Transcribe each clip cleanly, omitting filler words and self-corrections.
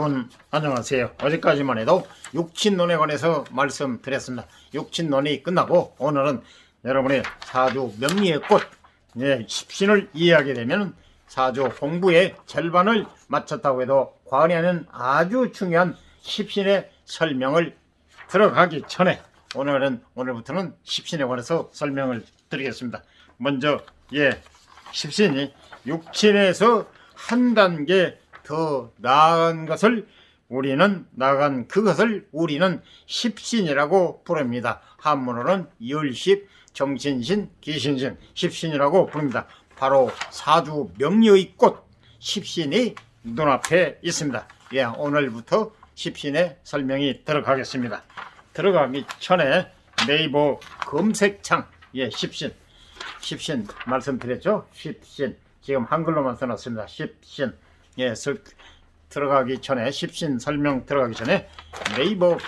여러분 안녕하세요. 어제까지만 해도 육친론에 관해서 말씀드렸습니다. 육친론이 끝나고 오늘은 여러분의 사주 명리의 꽃 십신을 이해하게 되면 사주 공부의 절반을 마쳤다고 해도 과언이 아닌 아주 중요한 십신의 설명을 들어가기 전에 오늘부터는 십신에 관해서 설명을 드리겠습니다. 먼저 십신이 육친에서 한 단계 더 나은 것을 그것을 우리는 십신이라고 부릅니다. 한문으로는 열십, 정신신, 기신신, 십신이라고 부릅니다. 바로 사주 명리의 꽃 십신이 눈앞에 있습니다. 오늘부터 십신의 설명이 들어가겠습니다. 들어가기 전에 네이버 검색창 십신 말씀드렸죠? 십신 지금 한글로만 써놨습니다. 십신 들어가기 전에 십신 설명 들어가기 전에 네이버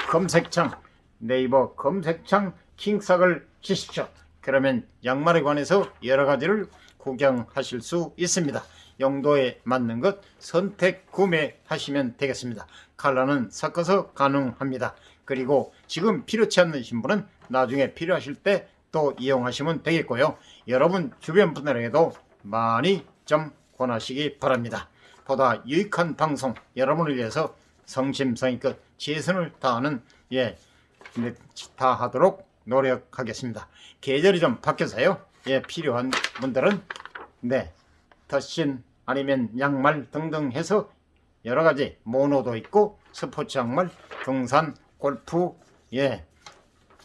검색창 킹삭을 치십시오. 그러면 양말에 관해서 여러 가지를 구경하실 수 있습니다. 용도에 맞는 것 선택 구매하시면 되겠습니다. 컬러는 섞어서 가능합니다. 그리고 지금 필요치 않으신 분은 나중에 필요하실 때 또 이용하시면 되겠고요. 여러분 주변 분들에게도 많이 좀 권하시기 바랍니다. 보다 유익한 방송 여러분을 위해서 성심성의껏 최선을 다하는 다하도록 노력하겠습니다. 계절이 좀 바뀌어서요. 필요한 분들은 덧신 아니면 양말 등등 해서 여러가지 모노도 있고 스포츠 양말, 등산, 골프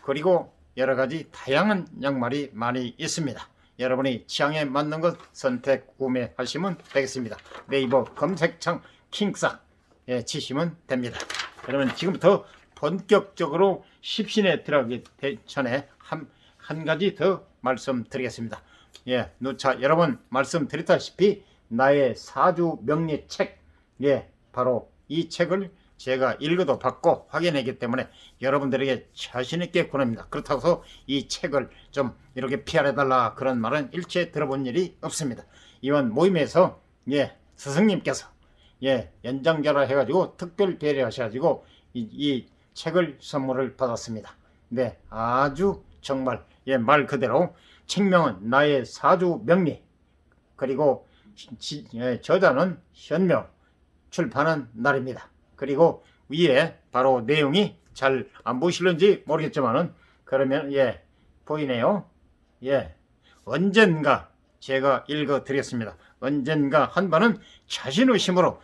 그리고 여러가지 다양한 양말이 많이 있습니다. 여러분이 취향에 맞는 것 선택 구매하시면 되겠습니다. 네이버 검색창 킹삭 치시면 됩니다. 그러면 지금부터 본격적으로 십신에 들어가기 전에 한 가지 더 말씀드리겠습니다. 누차 여러 번 말씀드렸다시피 나의 사주 명리 책 바로 이 책을 제가 읽어도 받고 확인했기 때문에 여러분들에게 자신있게 권합니다. 그렇다고 해서 이 책을 좀 이렇게 PR해달라 그런 말은 일체 들어본 일이 없습니다. 이번 모임에서 스승님께서 연장자라 해가지고 특별 배려하셔가지고 이 책을 선물을 받았습니다. 아주 정말 말 그대로 책명은 나의 사주 명리, 그리고 저자는 현묘, 출판한 날입니다. 그리고 위에 바로 내용이 잘 안 보이실런지 모르겠지만은 그러면 보이네요. 언젠가 제가 읽어 드렸습니다. 언젠가 한 번은 자신의심으로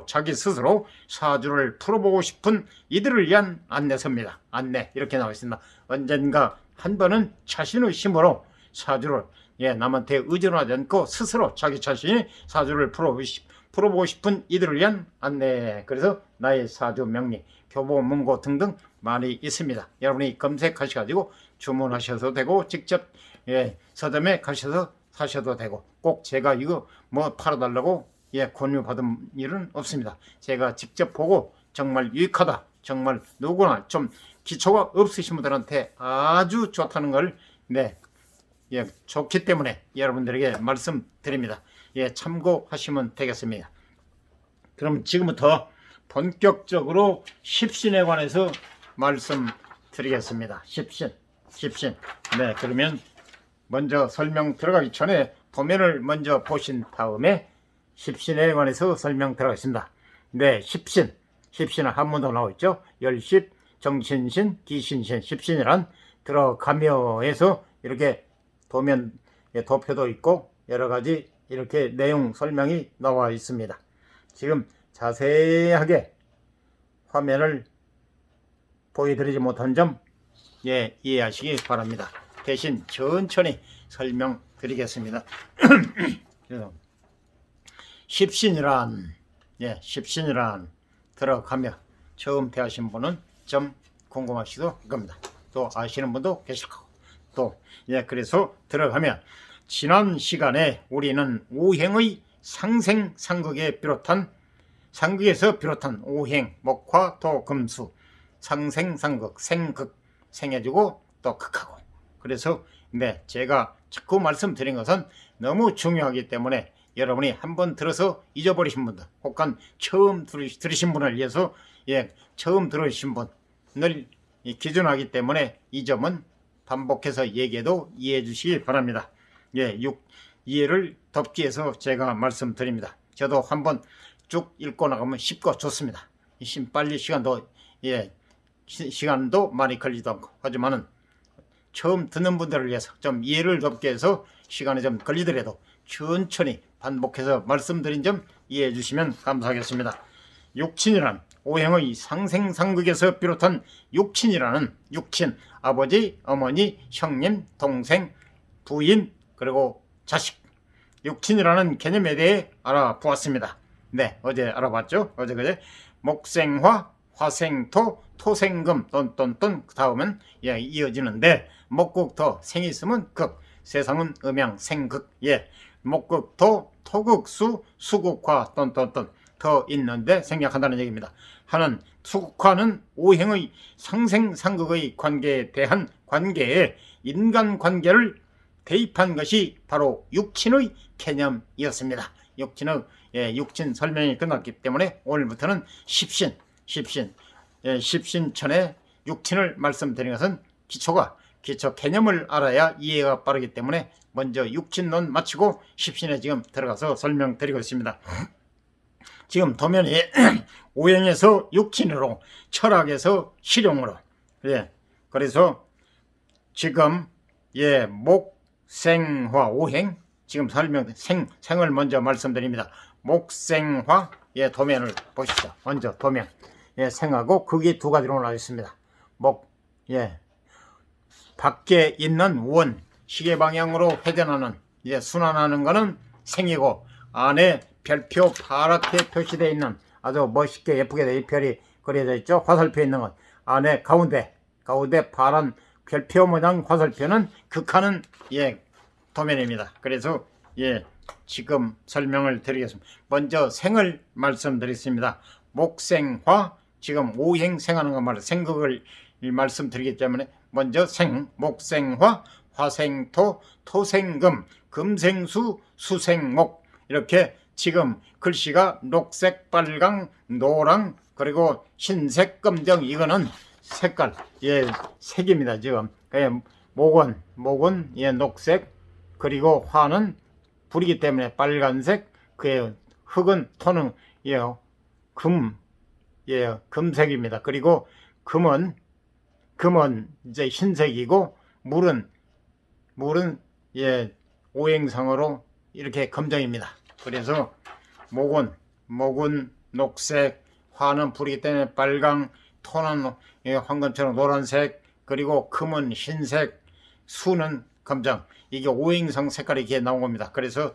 자기 스스로 사주를 풀어보고 싶은 이들을 위한 안내서입니다. 안내 이렇게 나와 있습니다. 언젠가 한 번은 자신의심으로 사주를 남한테 의존하지 않고 스스로 자기 자신이 사주를 풀어보고 싶은 이들을 위한 안내. 그래서 나의 사주 명리, 교보, 문고 등등 많이 있습니다. 여러분이 검색하셔가지고 주문하셔도 되고 직접 서점에 가셔서 사셔도 되고 꼭 제가 이거 팔아달라고 권유받은 일은 없습니다. 제가 직접 보고 정말 유익하다, 정말 누구나 좀 기초가 없으신 분들한테 아주 좋다는 걸 좋기 때문에 여러분들에게 말씀드립니다. 참고하시면 되겠습니다. 그럼 지금부터 본격적으로 십신에 관해서 말씀드리겠습니다. 십신. 그러면 먼저 설명 들어가기 전에 도면을 먼저 보신 다음에 십신에 관해서 설명 들어가겠습니다. 십신은 한문도 나와 있죠. 열십, 정신신, 기신신, 십신이란 들어가며 해서 이렇게 도면 도표도 있고 여러가지 이렇게 내용 설명이 나와 있습니다. 지금 자세하게 화면을 보여드리지 못한 점 이해하시기 바랍니다. 대신 천천히 설명드리겠습니다. 십신이란 들어가며 처음 대하신 분은 좀 궁금하시도 할 겁니다. 또 아시는 분도 계실 거고 그래서 들어가면 지난 시간에 우리는 오행의 상생상극에서 비롯한 오행, 목화, 토, 금수, 상생상극, 생극, 생해지고 또 극하고. 그래서 제가 자꾸 말씀드린 것은 너무 중요하기 때문에 여러분이 한번 들어서 잊어버리신 분들, 혹은 처음 들으신 분을 위해서 처음 들으신 분을 기준하기 때문에 이 점은 반복해서 얘기해도 이해해 주시기 바랍니다. 이해를 돕기 위해서 제가 말씀드립니다. 저도 한번 쭉 읽고 나가면 쉽고 좋습니다. 빨리 시간도 많이 걸리지도 않고, 하지만은 처음 듣는 분들을 위해서 좀 이해를 돕기 위해서 시간이 좀 걸리더라도 천천히 반복해서 말씀드린 점 이해해 주시면 감사하겠습니다. 육친이란 오행의 상생상극에서 비롯한 육친이라는 육친, 아버지, 어머니, 형님, 동생, 부인, 그리고 자식, 육친이라는 개념에 대해 알아보았습니다. 네, 어제 알아봤죠? 어제 그제 목생화, 화생토, 토생금, 똔똔똔, 그 다음은 이어지는데, 목극토, 생이 있으면 극, 세상은 음양, 생극, 목극토, 토극수, 수극화, 똔똔똔 더 있는데 생략한다는 얘기입니다. 하는 수극화는 오행의 상생상극의 관계에 대한 관계에 인간관계를 대입한 것이 바로 육친의 개념이었습니다. 육친 설명이 끝났기 때문에 오늘부터는 십신천의 육친을 말씀드린 것은 기초 개념을 알아야 이해가 빠르기 때문에 먼저 육친론 마치고 십신에 지금 들어가서 설명드리고 있습니다. 지금 도면이 오행에서 육친으로, 철학에서 실용으로, 그래서 지금 목생화 오행, 지금 생을 먼저 말씀드립니다. 목생화, 도면을 보시죠. 먼저 도면, 생하고 극이 두 가지로 나와 있습니다. 밖에 있는 원, 시계 방향으로 회전하는, 순환하는 것은 생이고, 안에 별표 파랗게 표시되어 있는, 아주 멋있게 예쁘게 이 별이 그려져 있죠. 화살표 있는 것, 안에 가운데 파란 별표 모양 화살표는 극하는 도면입니다. 그래서 지금 설명을 드리겠습니다. 먼저 생을 말씀드리겠습니다. 목생화, 지금 오행 생하는 것 말이에요. 생극을 말씀드리기 때문에 먼저 목생화, 화생토, 토생금, 금생수, 수생목, 이렇게 지금 글씨가 녹색, 빨강, 노랑, 그리고 흰색, 검정, 이거는 색깔, 색입니다. 지금 목은 녹색, 그리고 화는 불이기 때문에 빨간색, 흙은 토는 금색입니다. 그리고 금은 이제 흰색이고, 물은 오행상으로 이렇게 검정입니다. 그래서 목은 녹색, 화는 불이기 때문에 빨강, 토는 황금처럼 노란색, 그리고 금은 흰색, 수는 검정. 이게 오행상 색깔이 이렇게 나온 겁니다. 그래서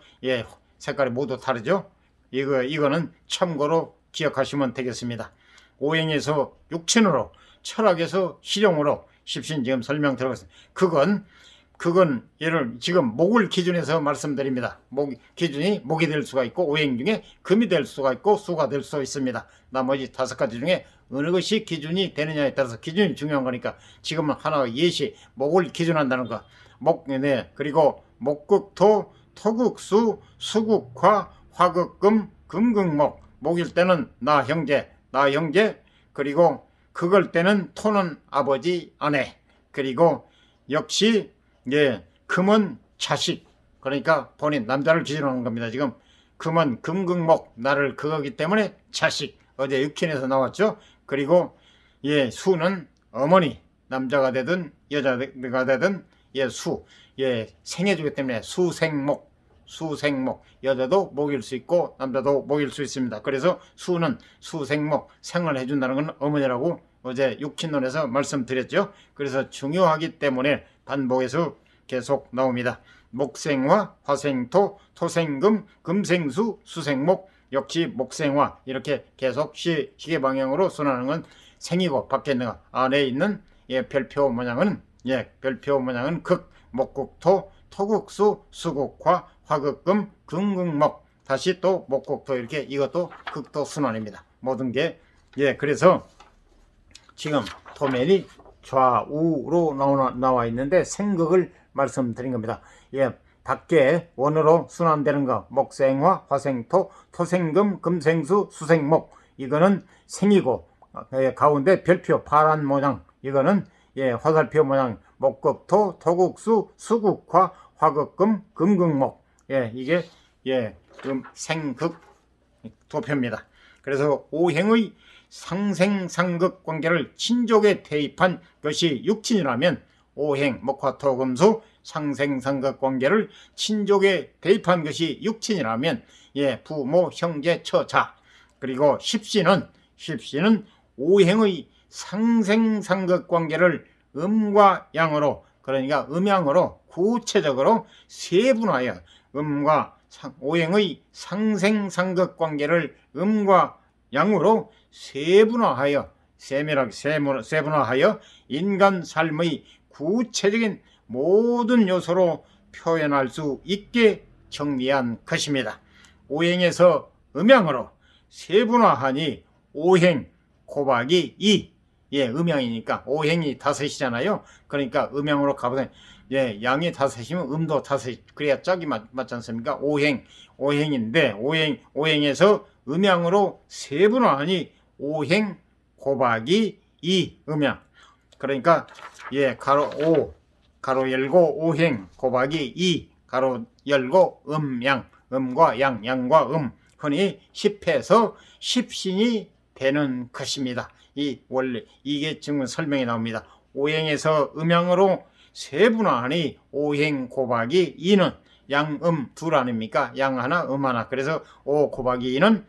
색깔이 모두 다르죠. 이거는 참고로 기억하시면 되겠습니다. 오행에서 육친으로, 철학에서 실용으로 십신 지금 설명 들어갔습니다. 그건 예를 지금 목을 기준해서 말씀드립니다. 기준이 목이 될 수가 있고, 오행 중에 금이 될 수가 있고, 수가 될 수 있습니다. 나머지 5가지 중에 어느 것이 기준이 되느냐에 따라서 기준이 중요한 거니까 지금은 하나 목을 기준한다는 거. 그리고 목극토, 토극수, 수극화, 화극금, 금극목. 목일 때는 나 형제, 그리고 극을 때는 토는 아버지, 아내, 그리고 역시 금은 자식, 그러니까 본인 남자를 기준하는 겁니다. 지금 금은 금극목, 나를 극하기 때문에 자식, 어제 육킨에서 나왔죠. 그리고 수는 어머니, 남자가 되든 여자가 되든 생해주기 때문에 수생목, 여자도 목일 수 있고 남자도 목일 수 있습니다. 그래서 수는 수생목, 생을 해준다는 건 어머니라고 어제 육친론에서 말씀드렸죠. 그래서 중요하기 때문에 반복해서 계속 나옵니다. 목생화, 화생토, 토생금, 금생수, 수생목, 역시 목생화, 이렇게 계속 시계 방향으로 순환하는 건 생이고, 밖에 있는 거, 안에 있는 별표 모양은 극, 목극토, 토극수, 수극화, 화극금, 금극목, 다시 또 목극토, 이렇게 이것도 극토 순환입니다. 모든 게 그래서 지금 도면이 좌우로 나와 있는데 생극을 말씀드린 겁니다. 밖에 원으로 순환되는 거 목생화, 화생토, 토생금, 금생수, 수생목 이거는 생이고 가운데 별표 파란 모양 이거는 화살표 모양 목극토, 토국수, 수국화, 화극금, 금극목 이게 생극 도표입니다. 그래서 오행의 상생상극 관계를 친족에 대입한 것이 육친이라면 오행 목화토금수 상생상극 관계를 친족에 대입한 것이 육친이라면 부모 형제 처자 그리고 십신은 오행의 상생상극 관계를 음과 양으로 그러니까 음양으로 구체적으로 세분화하여 오행의 상생상극 관계를 음과 양으로 세분화하여 세분화하여 인간 삶의 구체적인 모든 요소로 표현할 수 있게 정리한 것입니다. 오행에서 음양으로 세분화하니 오행 곱하기 2 음양이니까 오행이 5이잖아요. 그러니까 음양으로 가보세요. 양이 5이면 음도 5 그래야 짝이 맞지 않습니까? 오행인데 오행에서 음양으로 세분화하니 오행 곱하기 2 음양 그러니까 가로 5 가로 열고 오행 곱하기 2 가로 열고 음양 음과 양과 흔히 10해서 10신이 되는 것입니다. 원래 이게 지금 설명이 나옵니다. 오행에서 음양으로 세분화하니 오행 곱하기 2는 양음 둘 아닙니까? 양 하나 음 하나 그래서 5 곱하기 2는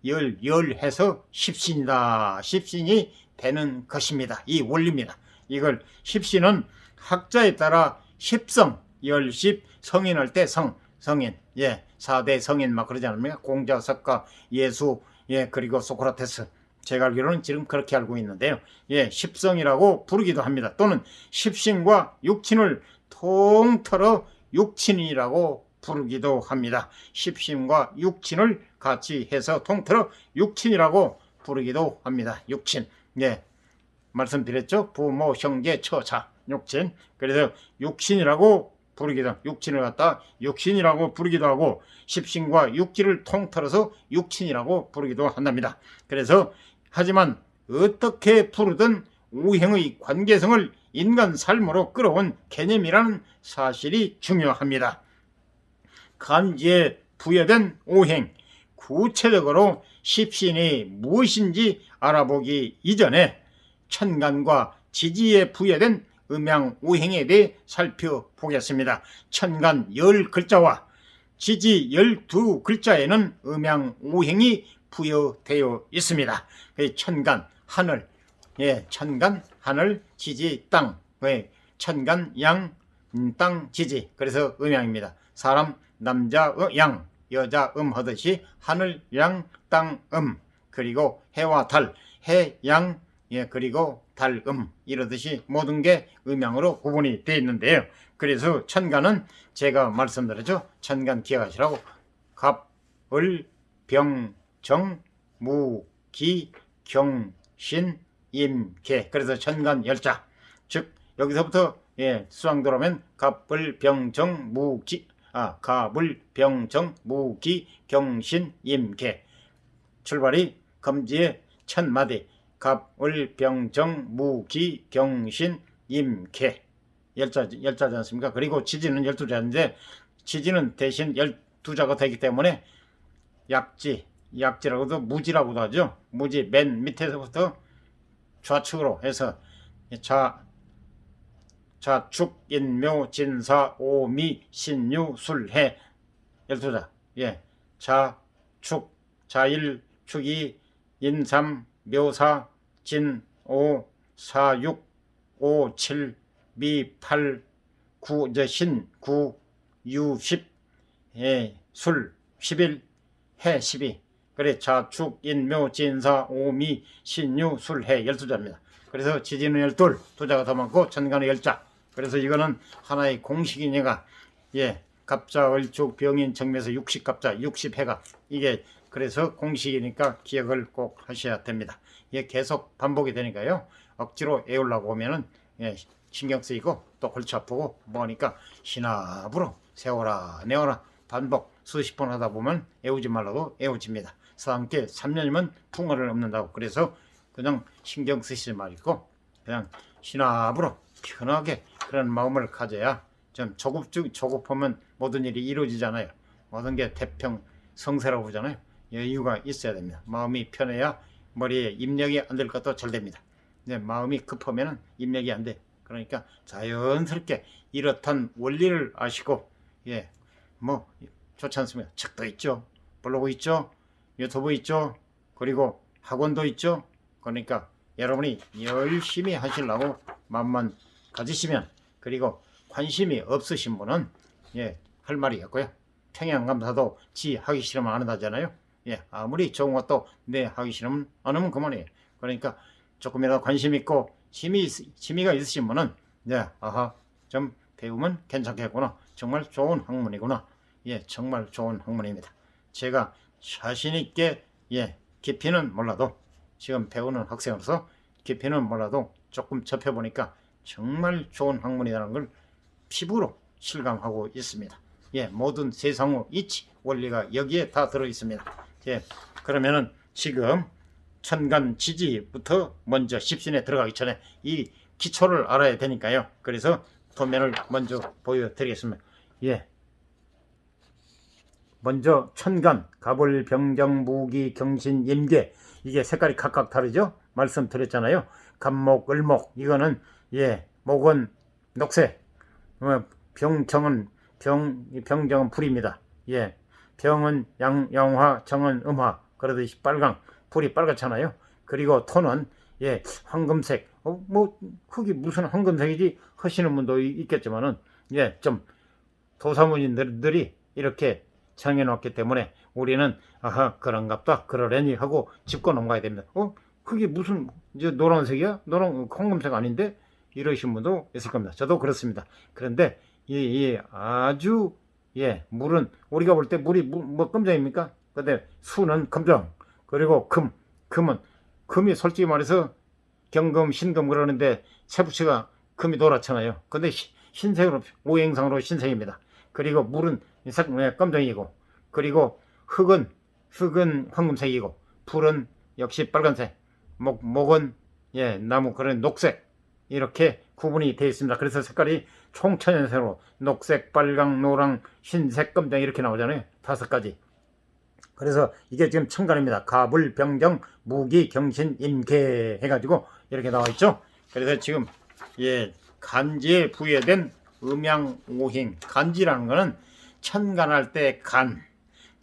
열 해서 10신이다. 10신이 되는 것입니다. 이 원리입니다. 이걸 10신은 학자에 따라 10성, 열십, 성인할 때 성인 4대 성인 막 그러지 않습니까? 공자, 석가, 예수 그리고 소크라테스 제가 알기로는 지금 그렇게 알고 있는데요. 10성이라고 부르기도 합니다. 또는 10신과 육친을 통틀어 육친이라고 부르기도 합니다. 10신과 육친을 같이 해서 통틀어 육친이라고 부르기도 합니다. 육친. 말씀드렸죠? 부모, 형제, 처자, 육친. 그래서 육신이라고 부르기도 육친을 갖다 육신이라고 부르기도 하고 십신과 육지를 통틀어서 육친이라고 부르기도 한답니다. 그래서 하지만 어떻게 부르든 오행의 관계성을 인간 삶으로 끌어온 개념이라는 사실이 중요합니다. 간지에 부여된 오행, 구체적으로 십신이 무엇인지 알아보기 이전에 천간과 지지에 부여된 음양 오행에 대해 살펴보겠습니다. 천간 10글자와 지지 12글자에는 음양 오행이 부여되어 있습니다. 천간 하늘, 천간 하늘, 지지 땅, 천간 양, 땅 지지. 그래서 음양입니다. 사람 남자 양, 여자 하듯이 하늘 양, 땅 그리고 해와 달, 해 양, 그리고 달 이러듯이 모든 게 음양으로 구분이 되어 있는데요. 그래서 천간은 제가 말씀드렸죠. 천간 기억하시라고 갑, 을, 병, 정, 무, 기, 경, 신, 임, 개. 그래서 천간 열자. 즉 여기서부터 수학 들어오면 갑을, 병, 정, 무, 기, 갑을, 병, 정, 무, 기, 경, 신, 임, 개. 출발이 검지의 천 마디. 갑을, 병, 정, 무, 기, 경, 신, 임, 개. 열자지 않습니까? 그리고 지지는 12자인데 지지는 대신 12자가 되기 때문에 약지라고도 무지라고도 하죠. 무지 맨 밑에서부터 좌측으로 해서 자축, 인묘, 진사, 오미, 신유, 술해 12자. 자축, 자일, 축이, 인삼, 묘사, 진, 오, 사육, 오, 칠, 미, 팔, 구, 신, 구, 유, 십, 술, 11, 해, 12. 그래, 자축, 인묘, 진사, 오미, 신유, 술, 해, 12자입니다. 그래서 지지는 12, 두자가 더 많고 천간은 10자. 그래서 이거는 하나의 공식이니까, 갑자, 을축, 병인, 정묘에서 60갑자, 60해가, 이게 그래서 공식이니까 기억을 꼭 하셔야 됩니다. 이게 계속 반복이 되니까요. 억지로 애우려고 하면은 신경 쓰이고 또 골치 아프고 뭐하니까 신압으로 세워라 내워라 반복 수십 번 하다 보면 애우지 말라도 애워집니다. 서당께 3년이면 풍어를 넘는다고. 그래서 그냥 신경 쓰시지 말고 그냥 신압으로 편하게 그런 마음을 가져야 좀 조급하면 모든 일이 이루어지잖아요. 모든 게 태평성세라고 하잖아요. 여유가 있어야 됩니다. 마음이 편해야 머리에 입력이 안 될 것도 잘 됩니다. 마음이 급하면 입력이 안 돼. 그러니까 자연스럽게 이렇단 원리를 아시고 뭐 좋지 않습니까? 책도 있죠, 블로그 있죠, 유튜브 있죠, 그리고 학원도 있죠. 그러니까 여러분이 열심히 하시려고 마음만 가지시면, 그리고 관심이 없으신 분은 할 말이 없고요. 평양감사도 지 하기 싫으면 안 한다잖아요. 아무리 좋은 것도 내 하기 싫으면 안 하면 그만이에요. 그러니까 조금이라도 관심 있고 취미가 있으신 분은 아하 좀 배우면 괜찮겠구나. 정말 좋은 학문이구나. 정말 좋은 학문입니다. 제가 자신 있게 깊이는 몰라도 지금 배우는 학생으로서 깊이는 몰라도 조금 접해보니까 정말 좋은 학문이라는 걸 피부로 실감하고 있습니다. 모든 세상의 이치 원리가 여기에 다 들어 있습니다. 그러면은 지금 천간지지부터 먼저 십신에 들어가기 전에 이 기초를 알아야 되니까요. 그래서 도면을 먼저 보여드리겠습니다. 먼저 천간, 갑을, 병정, 무기, 경신, 임계, 이게 색깔이 각각 다르죠? 말씀드렸잖아요. 갑목, 을목, 이거는 목은 녹색, 병정은 불입니다. 병은 양화, 정은 음화, 그러듯이 빨강, 불이 빨갛잖아요. 그리고 톤은 황금색. 뭐 흙이 무슨 황금색이지 하시는 분도 있겠지만은 좀 도사문인들이 이렇게 정해놓기 때문에 우리는 아하 그런갑다 그러려니 하고 짚고 넘어가야 됩니다. 흙이 무슨 이제 노란색이야? 노란 황금색 아닌데? 이러신 분도 있을 겁니다. 저도 그렇습니다. 그런데 아주 물은 우리가 볼 때 물이 뭐 금정입니까? 근데 수는 금정, 그리고 금이 솔직히 말해서 경금, 신금 그러는데 세부치가 금이 노랗잖아요. 근데 흰색으로 오행상으로 흰색입니다. 그리고 물은 검정이고, 그리고 흙은 황금색이고, 불은 역시 빨간색, 목은 나무 그런 녹색, 이렇게 구분이 되어 있습니다. 그래서 색깔이 총천연색으로 녹색, 빨강, 노랑, 흰색, 검정 이렇게 나오잖아요. 5가지. 그래서 이게 지금 천간입니다. 갑을, 병정, 무기, 경신, 임계 해가지고 이렇게 나와 있죠. 그래서 지금 간지에 부여된 음양오행, 간지라는 거는 천간할 때 간,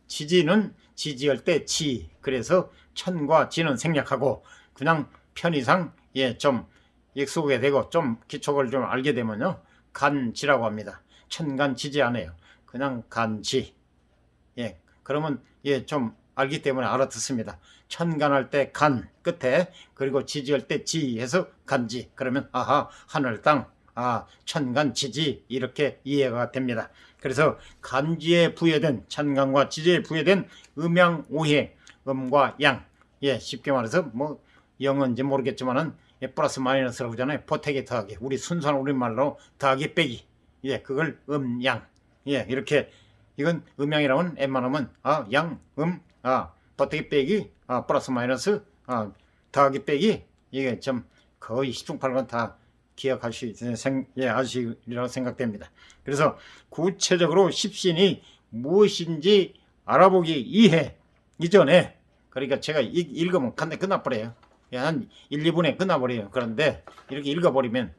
지지는 지지할 때 지. 그래서 천과 지는 생략하고 그냥 편의상 좀 익숙하게 되고 좀 기초를 좀 알게 되면요, 간지라고 합니다. 천간지지 안 해요. 그냥 간지. 그러면 좀 알기 때문에 알아듣습니다. 천간할 때 간 끝에, 그리고 지지할 때 지 해서 간지. 그러면 아하 하늘 땅, 천간지지 이렇게 이해가 됩니다. 그래서 간지에 부여된, 천간과 지지에 부여된 음양오행, 음과 양, 쉽게 말해서 뭐 영어인지 모르겠지만은 플러스 마이너스라고 하잖아요. 보태기 더하기, 우리 순수한 우리말로 더하기 빼기, 그걸 음양, 이렇게. 이건 음양이라면 웬만하면 양, 보태기 빼기, 플러스 마이너스, 더하기 빼기, 이게 좀 거의 10중8구 다 아시리라고 생각됩니다. 그래서 구체적으로 십신이 무엇인지 알아보기 이전에, 그러니까 제가 읽으면 간단히 끝나버려요. 한 1, 2분에 끝나버려요. 그런데 이렇게 읽어버리면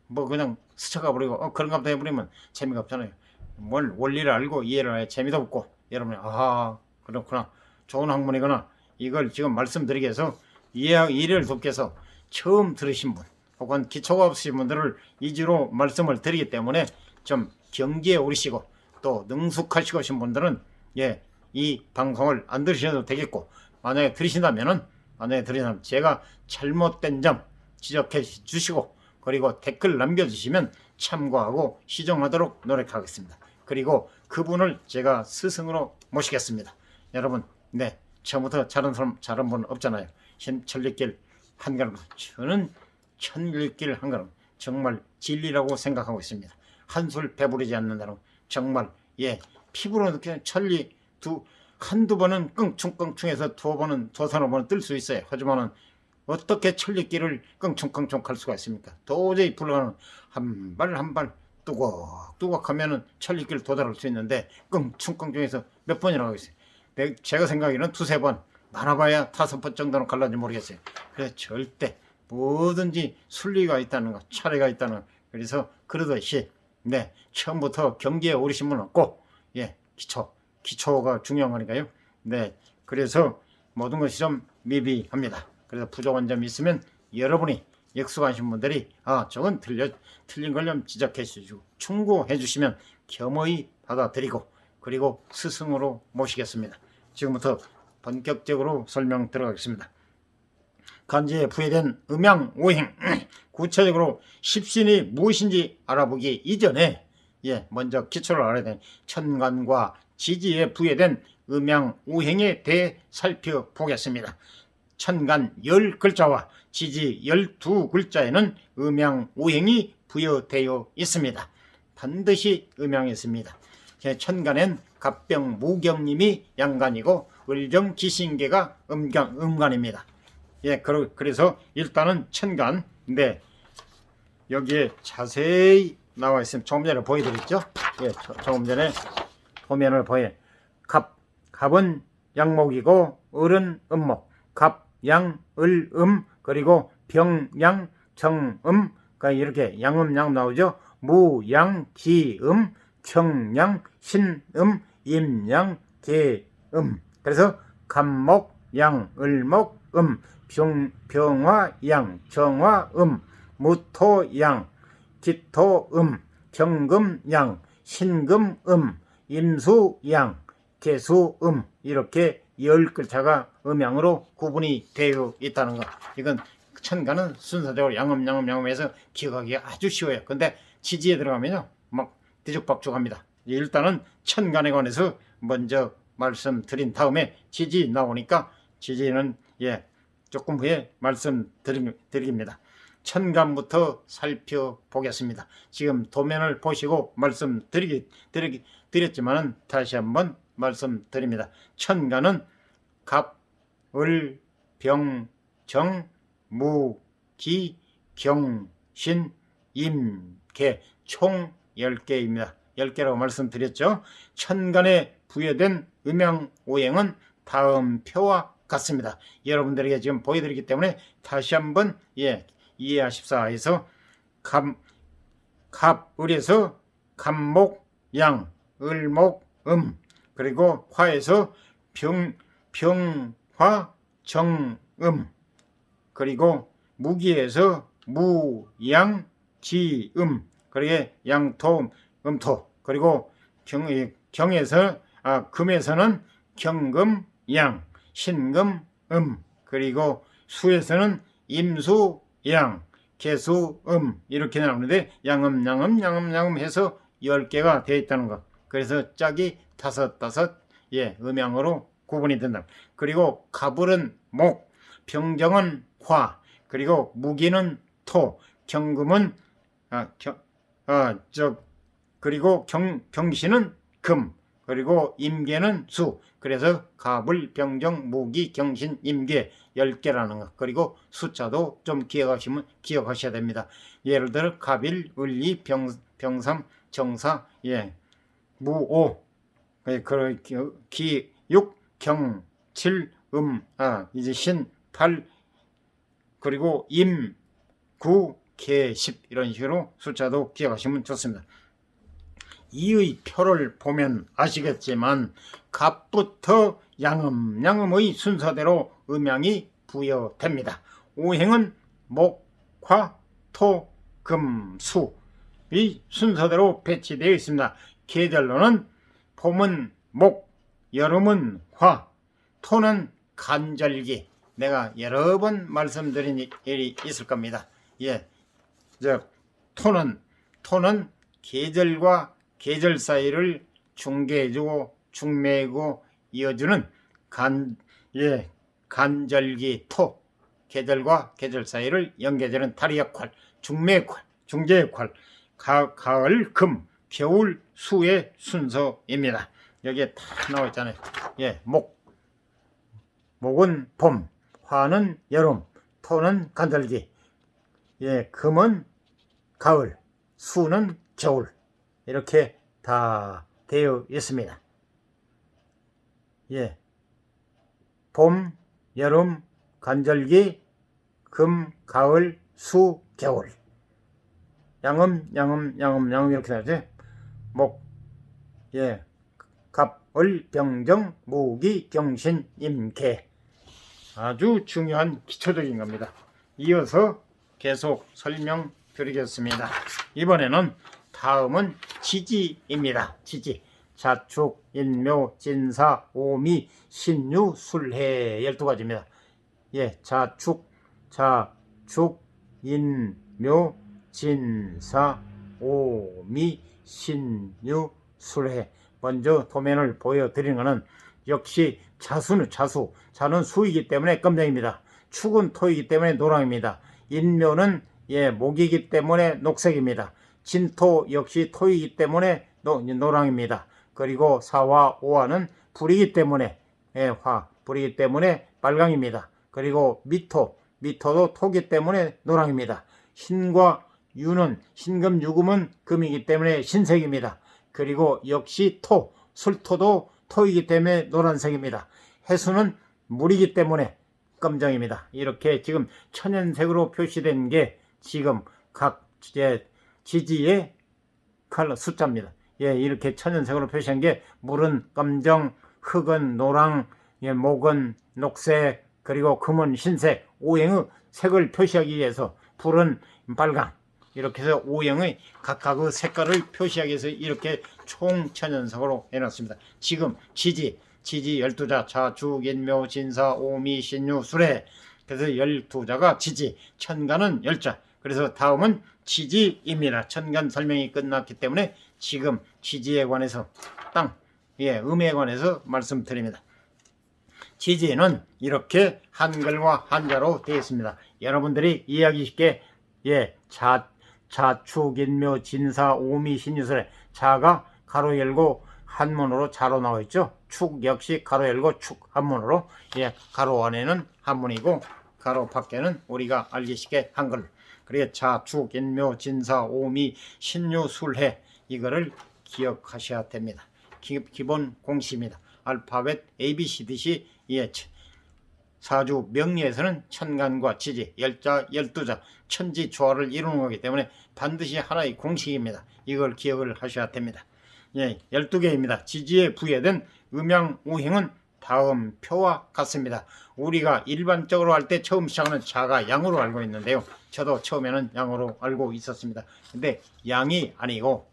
뭐 그냥 스쳐가버리고 그런가 보다 해버리면 재미가 없잖아요. 뭘 원리를 알고 이해를 해야 재미도 없고, 여러분이 그렇구나, 좋은 학문이구나, 이걸 지금 말씀드리기 위해서 이해를 돕기 위해서 처음 들으신 분 혹은 기초가 없으신 분들을 위주로 말씀을 드리기 때문에 좀 경계에 오르시고 또 능숙하시고 하신 분들은 이 방송을 안 들으셔도 되겠고, 만약에 들으신다면은 제가 잘못된 점 지적해 주시고, 그리고 댓글 남겨주시면 참고하고 시정하도록 노력하겠습니다. 그리고 그분을 제가 스승으로 모시겠습니다. 여러분, 처음부터 잘한 분 없잖아요. 천리길 한 걸음, 저는 천리길 한 걸음 정말 진리라고 생각하고 있습니다. 한술 배부르지 않는다는 정말 피부로 느끼는 천리 한두 번은 끙충끙충해서 두어 번은 서너 번은 뜰 수 있어요. 하지만은 어떻게 천리길을 끙충끙충 갈 수가 있습니까? 도저히 불가능. 한 발 한 발 뚜걱뚜걱 하면은 천리길을 도달할 수 있는데 끙충끙충해서 몇 번이나 가겠어요. 제가 생각에는 두세 번, 많아봐야 5번 정도는 갈란지 모르겠어요. 그래서 절대 뭐든지 순리가 있다는 거, 차례가 있다는 거. 그래서 그러듯이 처음부터 경기에 오르신 분은 꼭 기초가 중요한 거니까요. 그래서 모든 것이 좀 미비합니다. 그래서 부족한 점이 있으면 여러분이 익숙하신 분들이 저건 틀린 걸 좀 지적해 주시고 충고해 주시면 겸허히 받아들이고 그리고 스승으로 모시겠습니다. 지금부터 본격적으로 설명 들어가겠습니다. 간지에 부여된 음양오행 구체적으로 십신이 무엇인지 알아보기 이전에 먼저 기초를 알아야 되는 천간과 지지에 부여된 음양오행에 대해 살펴보겠습니다. 천간 10글자와 지지 12글자에는 음양오행이 부여되어 있습니다. 반드시 음양이 있습니다. 천간엔 갑병 무경님이 양간이고 을정기신계가 음간입니다. 그래서 일단은 천간 여기에 자세히 나와 있으면 조금 전에 보여드렸죠. 조금 전에 화면을 갑은 양목이고 을은 음목, 갑, 양, 을, 그리고 병, 양, 정, 그러니까 이렇게 양음 나오죠. 무, 양, 기, 청, 양, 신, 임, 양, 계, 그래서 갑목, 양, 을목, 병화, 양, 정화, 무토, 양, 기토, 경금, 양, 신금, 임수, 양, 개수, 이렇게 10글자가 음양으로 구분이 되어 있다는 것. 이건 천간은 순서대로 양음해서 기억하기가 아주 쉬워요. 근데 지지에 들어가면요 막 뒤죽박죽합니다. 일단은 천간에 관해서 먼저 말씀드린 다음에 지지 나오니까 지지는 조금 후에 말씀드립니다. 천간부터 살펴보겠습니다. 지금 도면을 보시고 말씀드렸지만은 다시 한번 말씀드립니다. 천간은 갑, 을, 병, 정, 무, 기, 경, 신, 임, 계 총 10개입니다. 10개라고 말씀드렸죠. 천간에 부여된 음양오행은 다음 표와 같습니다. 여러분들에게 지금 보여드리기 때문에 다시 한번 이해하십사 해서 갑을에서 갑목, 양, 을목, 그리고 화에서 병화, 정, 그리고 무기에서 무, 양, 지, 그리고 양토, 음토, 그리고 금에서는 경금, 양, 신금, 그리고 수에서는 임수, 양, 개수, 이렇게 나오는데 양음 해서 10개가 되어 있다는 것. 그래서 짝이 5 음양으로 구분이 된다. 그리고 갑을은 목, 병정은 화, 그리고 무기는 토, 경금은 그리고 경신은 금, 그리고 임계는 수. 그래서 갑을, 병정, 무기, 경신, 임계 10개라는 것. 그리고 숫자도 좀 기억하셔야 됩니다. 예를 들어 갑일, 을이, 병삼, 정사, 무오, 기, 6, 경, 7, 이제 신, 8, 그리고 임, 9, 개, 10 이런 식으로 숫자도 기억하시면 좋습니다. 이의 표를 보면 아시겠지만 갑부터 양음의 순서대로 음양이 부여됩니다. 오행은 목, 화, 토, 금, 수 이 순서대로 배치되어 있습니다. 계절로는 봄은 목, 여름은 화, 토는 간절기. 내가 여러 번 말씀드린 일이 있을 겁니다. 토는 계절과 계절 사이를 중개해주고 중매고 이어주는 간절기 토, 계절과 계절 사이를 연계해주는 다리 역할, 중매 역할, 중재 역할. 가을 금, 겨울, 수의 순서입니다. 여기에 다 나와 있잖아요. 예, 목은 봄, 화는 여름, 토는 간절기, 예, 금은 가을, 수는 겨울, 이렇게 다 되어 있습니다. 예, 봄, 여름, 간절기, 금, 가을, 수, 겨울. 양음 이렇게 나오죠. 목, 예, 갑, 을, 병정, 무기, 경신, 임계. 아주 중요한 기초적인 겁니다. 이어서 계속 설명드리겠습니다. 이번에는 다음은 지지입니다. 지지. 자축, 인묘, 진사, 오미, 신유, 술해 12가지입니다. 예, 자축, 인묘, 진사, 오미, 신유, 술해. 먼저 도면을 보여드리는 것은 역시 자는 수이기 때문에 검정입니다. 축은 토이기 때문에 노랑입니다. 인묘는 목이기 때문에 녹색입니다. 진토 역시 토이기 때문에 노랑입니다. 그리고 사와 오화는 불이기 때문에 불이기 때문에 빨강입니다. 그리고 미토도 토기 때문에 노랑입니다. 신과 유는 신금 유금은 금이기 때문에 신색입니다. 그리고 역시 술토도 토이기 때문에 노란색입니다. 해수는 물이기 때문에 검정입니다. 이렇게 지금 천연색으로 표시된 게 지금 각 지지의 컬러 숫자입니다. 예, 이렇게 천연색으로 표시한 게 물은 검정, 흙은 노랑, 목은 녹색, 그리고 금은 흰색, 오행의 색을 표시하기 위해서 불은 빨강, 이렇게 해서 오행의 각각의 색깔을 표시하기 위해서 이렇게 총천연색으로 해놨습니다. 지금 지지 12자, 자축, 인묘, 진사, 오미, 신유, 술해. 그래서 12자가 지지, 천간은 10자. 그래서 다음은 지지입니다. 천간 설명이 끝났기 때문에 지금 지지에 관해서 음에 관해서 말씀드립니다. 지지는 이렇게 한글과 한자로 되어 있습니다. 여러분들이 이해하기 쉽게 자축, 인묘, 진사, 오미, 신유술해. 자가 가로 열고 한문으로 자로 나와 있죠. 축 역시 가로 열고 축 한문으로, 가로 안에는 한문이고 가로 밖에는 우리가 알기 쉽게 한글. 그래서 자축, 인묘, 진사, 오미, 신유, 술해, 이거를 기억하셔야 됩니다. 기본 공식입니다. 알파벳 ABCDC 사주 명리에서는 천간과 지지, 12자, 천지 조화를 이루는 거기 때문에 반드시 하나의 공식입니다. 이걸 기억을 하셔야 됩니다. 12개입니다. 지지에 부여된 음양 우행은 다음 표와 같습니다. 우리가 일반적으로 할 때 처음 시작하는 자가 양으로 알고 있는데요. 저도 처음에는 양으로 알고 있었습니다. 근데 양이 아니고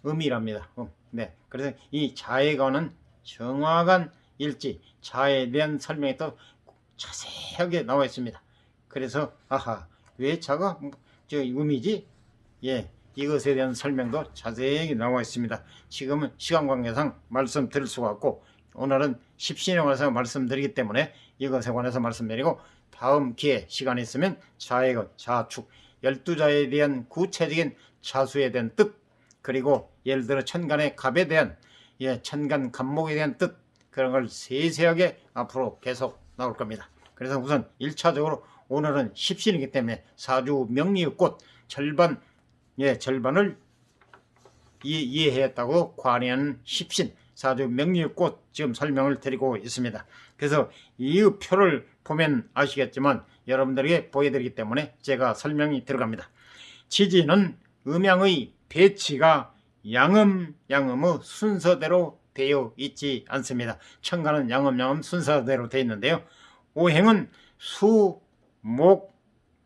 음이랍니다. 네. 그래서 이 자에 관한 정확한 일지, 자에 대한 설명이 또 자세하게 나와 있습니다. 그래서 왜 자가 음이지? 이것에 대한 설명도 자세히 나와 있습니다. 지금은 시간 관계상 말씀드릴 수가 없고 오늘은 십신에 관해서 말씀드리기 때문에 이것에 관해서 말씀드리고, 다음 기회 시간이 있으면 자의 것, 자축, 12자에 대한 구체적인 자수에 대한 뜻, 그리고 예를 들어 천간의 갑에 대한 천간 갑목에 대한 뜻, 그런 걸 세세하게 앞으로 계속 나올 겁니다. 그래서 우선 1차적으로 오늘은 십신이기 때문에 사주 명리의 꽃 절반을 이해했다고 관여하는 십신, 사주 명리의 꽃 지금 설명을 드리고 있습니다. 그래서 이 표를 보면 아시겠지만 여러분들에게 보여드리기 때문에 제가 설명이 들어갑니다. 지지는 음양의 배치가 양음의 순서대로 되어 있지 않습니다. 천간은 양음 순서대로 되어 있는데요. 오행은 수, 목,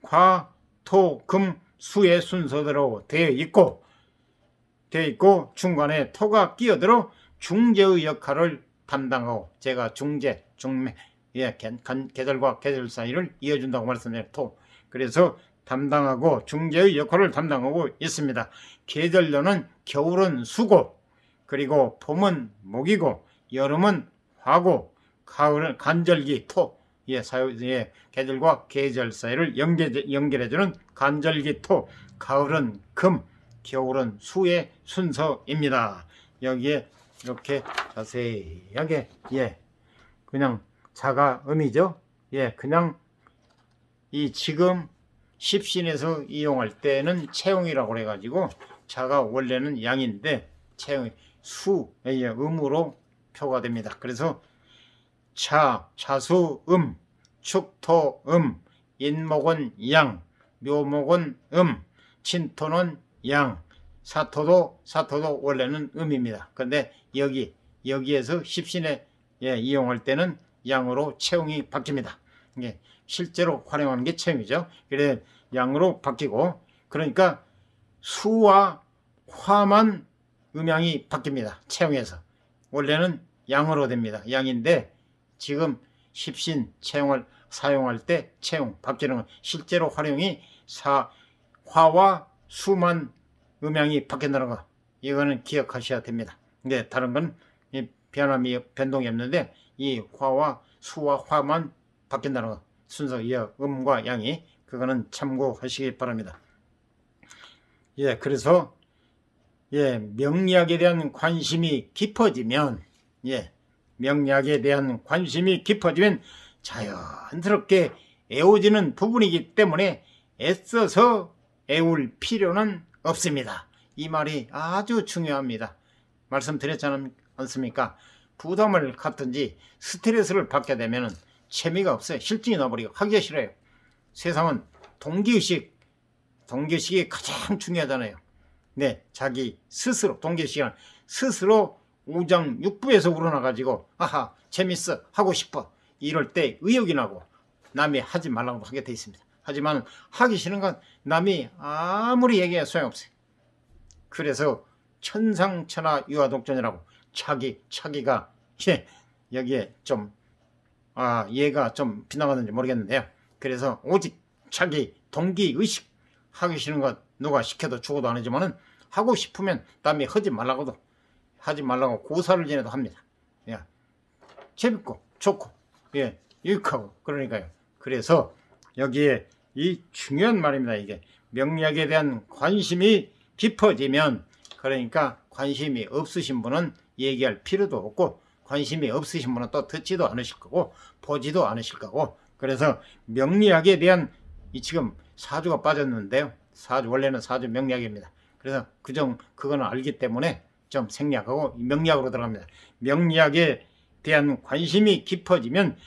화, 토, 금, 수의 순서대로 되어 있고 중간에 토가 끼어들어 중재의 역할을 담당하고, 제가 중매, 계절과 계절 사이를 이어준다고 말씀드려요. 토. 그래서 담당하고 중재의 역할을 담당하고 있습니다. 계절로는 겨울은 수고, 그리고 봄은 목이고, 여름은 화고, 가을은 간절기 토. 계절과 계절 사이를 연결해주는 간절기 토. 가을은 금, 겨울은 수의 순서입니다. 여기에 이렇게 자세하게 그냥 자가음이죠. 그냥 이 지금 십신에서 이용할 때는 채용이라고 해가지고 자가 원래는 양인데 채용 수의 음으로 표가 됩니다. 그래서 자수음, 축토음, 인목은 양, 묘목은 친토는 양, 사토도 원래는 음입니다. 그런데 여기에서 십신에 이용할 때는 양으로 채용이 바뀝니다. 실제로 활용하는 게 채용이죠. 그래 양으로 바뀌고, 그러니까 수와 화만 음양이 바뀝니다. 채용에서 원래는 양으로 됩니다. 양인데 지금 십신 채용을 사용할 때 채용 바뀌는 건 실제로 활용이 화와 수만 음양이 바뀐다는 거, 이거는 기억하셔야 됩니다. 근데 다른 건 변동이 없는데 이 화와 수와 화만 바뀐다는 거, 순서 음과 양이, 그거는 참고하시기 바랍니다. 그래서 명리학에 대한 관심이 깊어지면 명리학에 대한 관심이 깊어지면 자연스럽게 애워지는 부분이기 때문에 애써서 애울 필요는 없습니다. 이 말이 아주 중요합니다. 말씀드렸지 않습니까? 부담을 갖든지 스트레스를 받게 되면 재미가 없어요. 실증이 나버리고 하기가 싫어요. 세상은 동기의식이 가장 중요하잖아요. 자기 스스로, 동기의식은 스스로 우장육부에서 우러나가지고 아하 재밌어 하고 싶어 이럴 때 의욕이 나고 남이 하지 말라고 하게 돼 있습니다. 하지만 하기 싫은 건 남이 아무리 얘기해도 소용없어요. 그래서 천상천하 유아독존이라고 차기가 여기에 좀 얘가 좀 빗나가는지 모르겠는데요. 그래서 오직 자기 동기의식, 하기 싫은 것 누가 시켜도 죽어도 안 하지만은 하고 싶으면 남이 하지 말라고 고사를 지내도 합니다. 재밌고 좋고 유익하고 그러니까요. 그래서 여기에 이 중요한 말입니다. 이게 명리학에 대한 관심이 깊어지면, 그러니까 관심이 없으신 분은 얘기할 필요도 없고 관심이 없으신 분은 또 듣지도 않으실 거고 보지도 않으실 거고, 그래서 명리학에 대한 지금 사주가 빠졌는데요. 원래는 사주 명리학입니다. 그래서 그거는 알기 때문에 좀 생략하고 명리학으로 들어갑니다. 명리학에 대한 관심이 깊어지면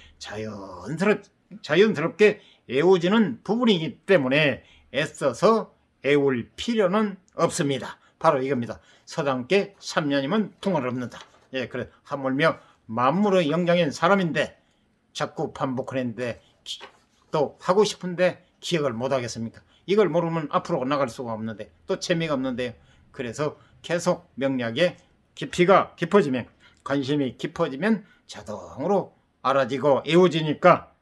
자연스럽게 애워지는 부분이기 때문에 애써서 애울 필요는 없습니다. 바로 이겁니다. 서당께 3년이면 풍을 얻는다. 그래 하물며 만물의 영장인 사람인데 자꾸 반복하는데 또 하고 싶은데 기억을 못 하겠습니까? 이걸 모르면 앞으로 나갈 수가 없는데 또 재미가 없는데요. 그래서 계속 명리학의 깊이가 깊어지면, 관심이 깊어지면 자동으로 알아지고 애워지니까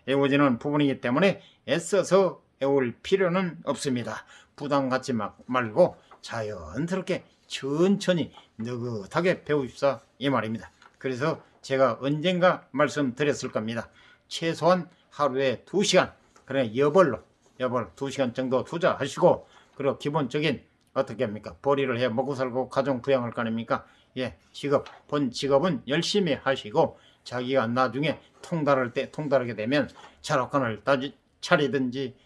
애워지는 부분이기 때문에 애써서 애울 필요는 없습니다. 부담 갖지 말고 자연스럽게 천천히 느긋하게 배우십사 이 말입니다. 그래서 제가 언젠가 말씀드렸을 겁니다. 최소한 하루에 2시간, 그래 여벌로 2시간 정도 투자하시고, 그리고 기본적인 어떻게 합니까? 벌이를 해 먹고 살고 가정 부양할 거 아닙니까? 본 직업은 열심히 하시고 자기가 나중에 통달하게 되면 철학관을 차리든지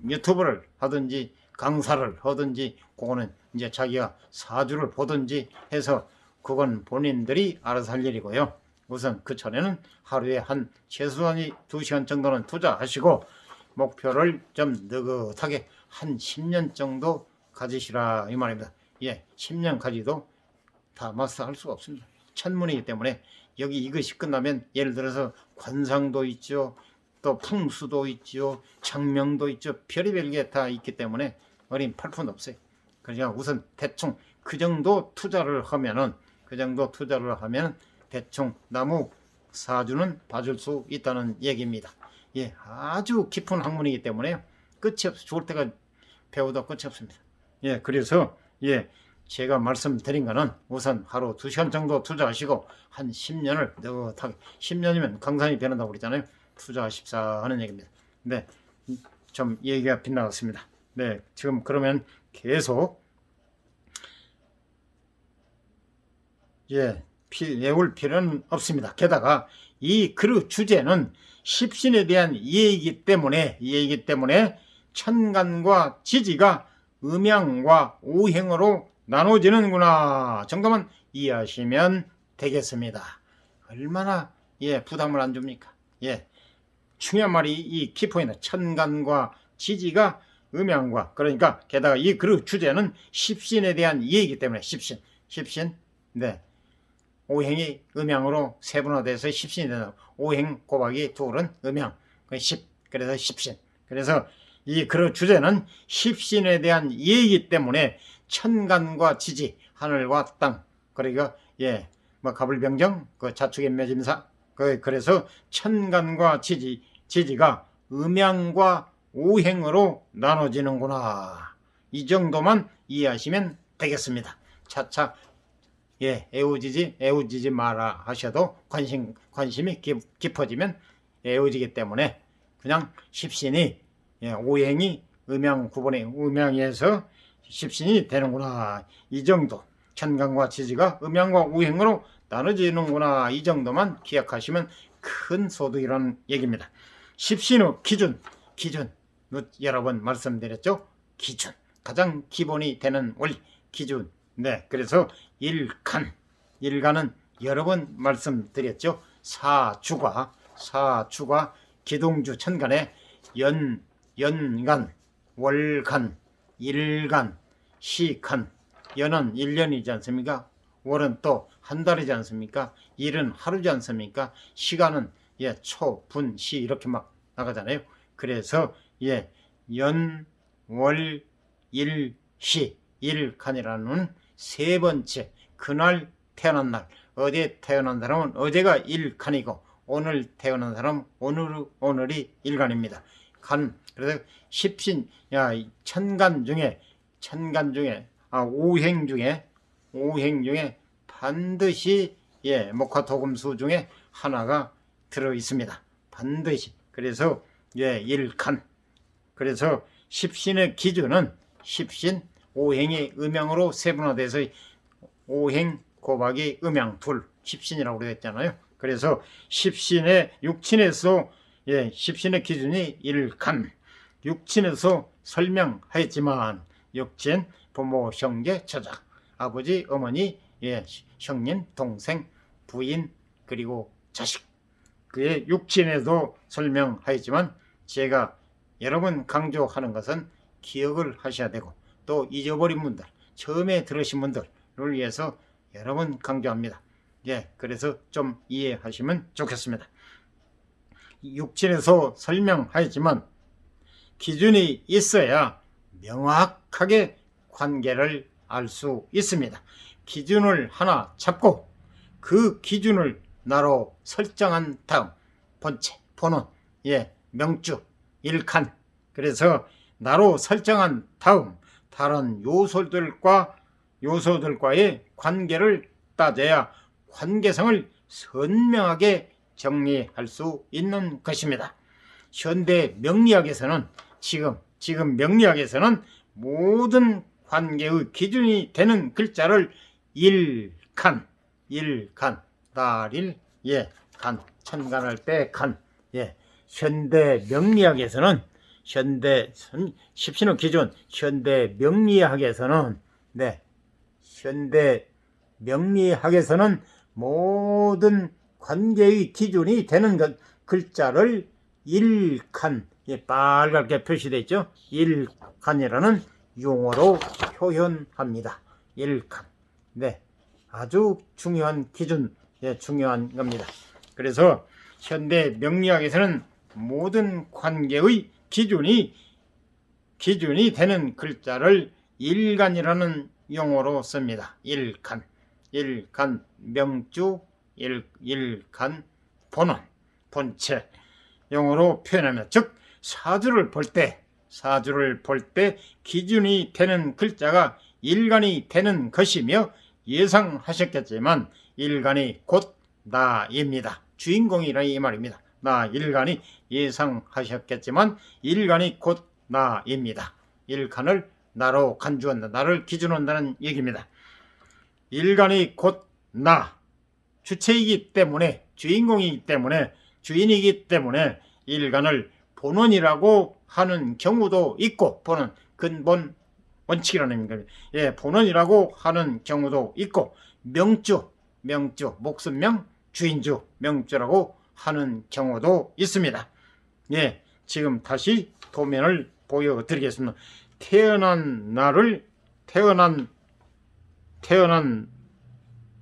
유튜브를 하든지 강사를 하든지, 그거는 이제 자기가 사주를 보든지 해서 그건 본인들이 알아서 할 일이고요. 우선 그 전에는 하루에 최소한 2시간 정도는 투자하시고 목표를 좀 느긋하게 한 10년 정도 가지시라 이 말입니다. 10년 가지도 다 마스터할 수가 없습니다. 천문이기 때문에 이것이 끝나면 예를 들어서 관상도 있죠, 또 풍수도 있죠, 장명도 있죠, 별의별 게 다 있기 때문에 어린 팔푼 없어요. 그냥 우선 대충 그 정도 투자를 하면 대충 나무 사주는 봐줄 수 있다는 얘기입니다. 아주 깊은 학문이기 때문에 끝이 없어. 죽을 때가 배우다 끝이 없습니다. 그래서 제가 말씀드린 거는 우선 하루 2시간 정도 투자하시고 한 10년을 느긋하게, 10년이면 강산이 변한다고 그러잖아요. 투자하십사 하는 얘기입니다. 좀 얘기가 빗나갔습니다. 지금 그러면 계속 외울 필요는 없습니다. 게다가 이 글 주제는 십신에 대한 이해이기 때문에 천간과 지지가 음양과 오행으로 나눠지는구나 정도만 이해하시면 되겠습니다. 얼마나 부담을 안 줍니까? 중요한 말이 이 키포인트 천간과 지지가 음양과, 그러니까 게다가 이 그 주제는 십신에 대한 이해이기 때문에 십신 오행이 음양으로 세분화돼서 십신이 되는, 오행 곱하기 둘은 음양, 그래서 십신. 그래서 이 그 주제는 십신에 대한 이해이기 때문에 천간과 지지, 하늘과 땅, 그러니까 갑을병정, 자축의 매짐사, 그래서 천간과 지지가 음양과 오행으로 나눠지는구나. 이 정도만 이해하시면 되겠습니다. 차차 애우지지 마라 하셔도 관심이 깊어지면 애우지기 때문에 그냥 십신이 오행이 음양 구분의 음양에서 십신이 되는구나. 이 정도. 천간과 지지가 음양과 오행으로 나눠지는구나. 이 정도만 기억하시면 큰 소득이라는 얘기입니다. 십신의 기준 여러 번 말씀드렸죠. 기준, 가장 기본이 되는 원리, 기준. 그래서 일간은 여러 번 말씀드렸죠. 사주가 기동주 천간에 연간, 월간, 일간, 시간. 연은 1년이지 않습니까? 월은 또 한 달이지 않습니까? 일은 하루지 않습니까? 시간은 초, 분, 시 이렇게 막 나가잖아요. 그래서 연, 월, 일, 시, 일간이라는 세 번째, 그날 태어난 날, 어디에 태어난 사람은 어제가 일간이고 오늘 태어난 사람은 오늘이 일간입니다. 그래서 십신, 천간 중에 오행 중에 반드시 목화토금수 중에 하나가 들어 있습니다. 반드시. 그래서 일간. 그래서 십신의 기준은 십신 오행이 음양으로 세분화돼서 오행 곱하기 음양 둘 십신이라고 그랬잖아요. 그래서 십신의 육친에서 십신의 기준이 일간. 육친에서 설명하였지만 육친 부모, 형제, 처자, 아버지, 어머니, 형님, 동생, 부인, 그리고 자식. 그의 육친에도 설명하였지만 제가 여러 번 강조하는 것은 기억을 하셔야 되고 또 잊어버린 분들, 처음에 들으신 분들을 위해서 여러 번 강조합니다. 그래서 좀 이해하시면 좋겠습니다. 육친에서 설명하였지만 기준이 있어야 명확하게 관계를 알 수 있습니다. 기준을 하나 잡고 그 기준을 나로 설정한 다음 본체, 본원, 명주, 일간. 그래서 나로 설정한 다음 다른 요소들과의 관계를 따져야 관계성을 선명하게 정리할 수 있는 것입니다. 현대 명리학에서는 지금 명리학에서는 모든 관계의 기준이 되는 글자를 일간, 달일, 간, 천간할 때 간. 현대 명리학에서는 십신의 기준, 현대 명리학에서는 모든 관계의 기준이 되는 글자를 일간, 빨갛게 표시되어 있죠. 일간이라는 용어로 표현합니다. 일간. 아주 중요한 기준, 중요한 겁니다. 그래서 현대 명리학에서는 모든 관계의 기준이 되는 글자를 일간이라는 용어로 씁니다. 일간, 명주, 일간, 본원, 본체 용어로 표현하면, 즉 사주를 볼 때 기준이 되는 글자가 일간이 되는 것이며, 예상하셨겠지만 일간이 곧 나입니다. 주인공이라 이 말입니다. 나, 일간이 예상하셨겠지만 일간이 곧 나입니다. 일간을 나로 간주한다, 나를 기준한다는 얘기입니다. 일간이 곧 나 주체이기 때문에 주인공이기 때문에 주인이기 때문에 일간을 본원이라고 하는 경우도 있고 본원 근본 원칙이라는 겁니다. 예, 본원이라고 하는 경우도 있고 명주 목숨명 주인주 명주라고 하는 경우도 있습니다. 예, 지금 다시 도면을 보여드리겠습니다. 태어난 날을 태어난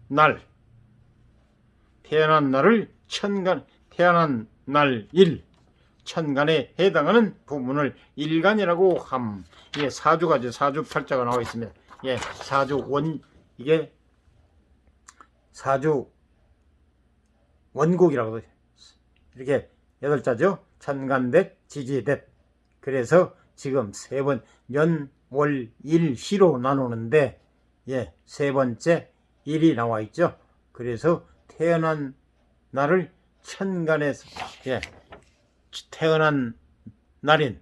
날을 태어난 날일 천간에 해당하는 부분을 일간이라고 함. 이게 사주가 사주팔자가 나와 있습니다. 예, 이게 사주 원국이라고 이렇게 8자죠. 천간됐 지지됐. 그래서 지금 세 번 연월일시로 나누는데 예, 세 번째 일이 나와 있죠. 그래서 태어난 날을 천간에서 예, 태어난 날일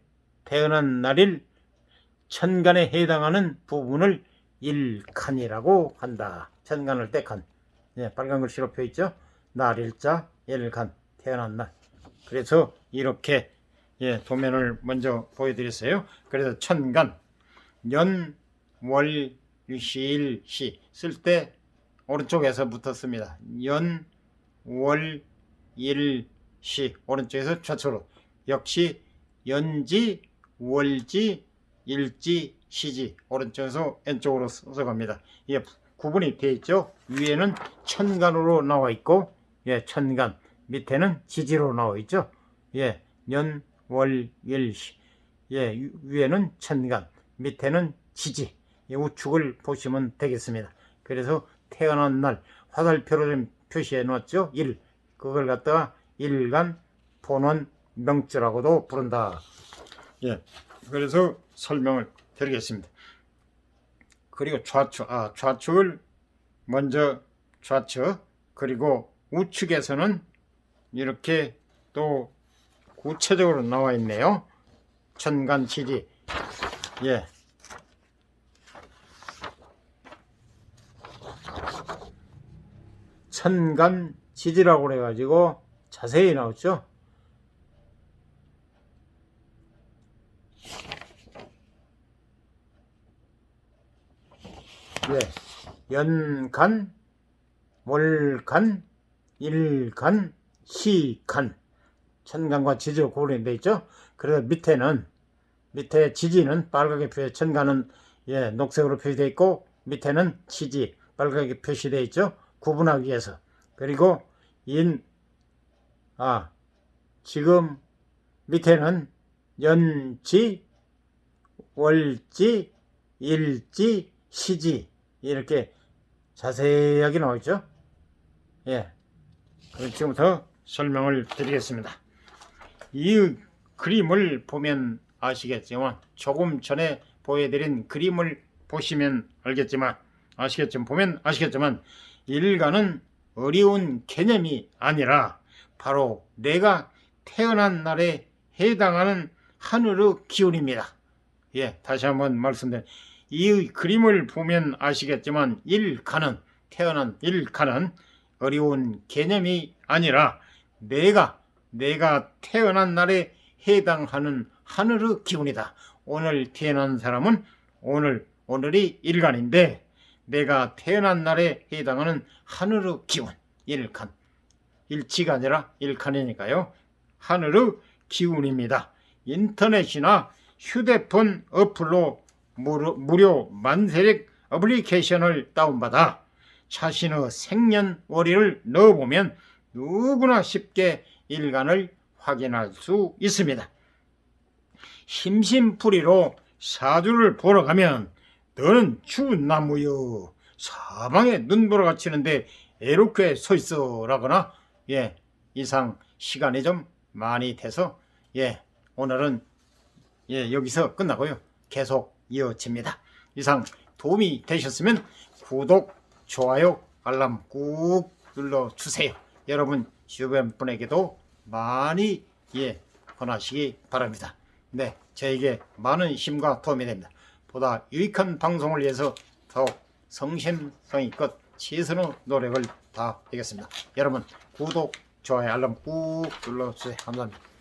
천간에 해당하는 부분을 일간이라고 한다. 천간을 떼칸. 예, 빨간 글씨로 펴 있죠. 날일자 일간 태어난 날. 그래서 이렇게 예, 도면을 먼저 보여드렸어요. 그래서 천간 연월일시 쓸 때 오른쪽에서 붙었습니다. 연월일시 오른쪽에서 좌측으로 역시 연지 월지 일지 시지 오른쪽에서 왼쪽으로 써서 갑니다. 예, 구분이 되어 있죠. 위에는 천간으로 나와 있고 예, 천간 밑에는 지지로 나와 있죠. 예, 연월일시 예, 위에는 천간 밑에는 지지 이 우측을 보시면 되겠습니다. 그래서 태어난 날 화살표로 좀 표시해 놓았죠. 일 그걸 갖다가 일간 본원 명주라고도 부른다. 예, 그래서 설명을 드리겠습니다. 그리고 좌측을 먼저 좌측 그리고 우측에서는 이렇게 또 구체적으로 나와 있네요. 천간 지지 예. 천간 지지라고 그래가지고 자세히 나왔죠. 예, 연간, 월간, 일간, 시간 천간과 지지로 구분이 되어 있죠. 그래서 밑에 지지는 빨갛게 천간은 예, 녹색으로 표시되어 있고 밑에는 지지 빨갛게 표시되어 있죠. 구분하기 위해서. 그리고 지금 밑에는 연지, 월지, 일지, 시지 이렇게 자세하게 나와 있죠. 예, 그럼 지금부터 설명을 드리겠습니다. 이 그림을 보면 아시겠지만 조금 전에 보여드린 그림을 보시면 보면 아시겠지만 일간은 어려운 개념이 아니라 바로 내가 태어난 날에 해당하는 하늘의 기운입니다. 예, 다시 한번 말씀드립니다. 이 그림을 보면 아시겠지만 태어난 일간은 어려운 개념이 아니라 내가 태어난 날에 해당하는 하늘의 기운이다. 오늘 태어난 사람은 오늘이 일간인데 내가 태어난 날에 해당하는 하늘의 기운 일간 일치가 아니라 일간이니까요. 하늘의 기운입니다. 인터넷이나 휴대폰 어플로 무료 만세력 어플리케이션을 다운받아 자신의 생년월일을 넣어보면 누구나 쉽게 일간을 확인할 수 있습니다. 심심풀이로 사주를 보러 가면 너는 추운 나무여 사방에 눈보라 갇히는데 애롭게 서 있어 라거나 예, 이상 시간이 좀 많이 돼서 예, 오늘은 예, 여기서 끝나고요. 계속 이어집니다. 이상 도움이 되셨으면 구독, 좋아요, 알람 꾹 눌러주세요. 여러분 주변 분에게도 많이 권하시기 바랍니다. 네, 저에게 많은 힘과 도움이 됩니다. 보다 유익한 방송을 위해서 더욱 성심성의껏 최선의 노력을 다하겠습니다. 여러분 구독, 좋아요, 알람 꾹 눌러주세요. 감사합니다.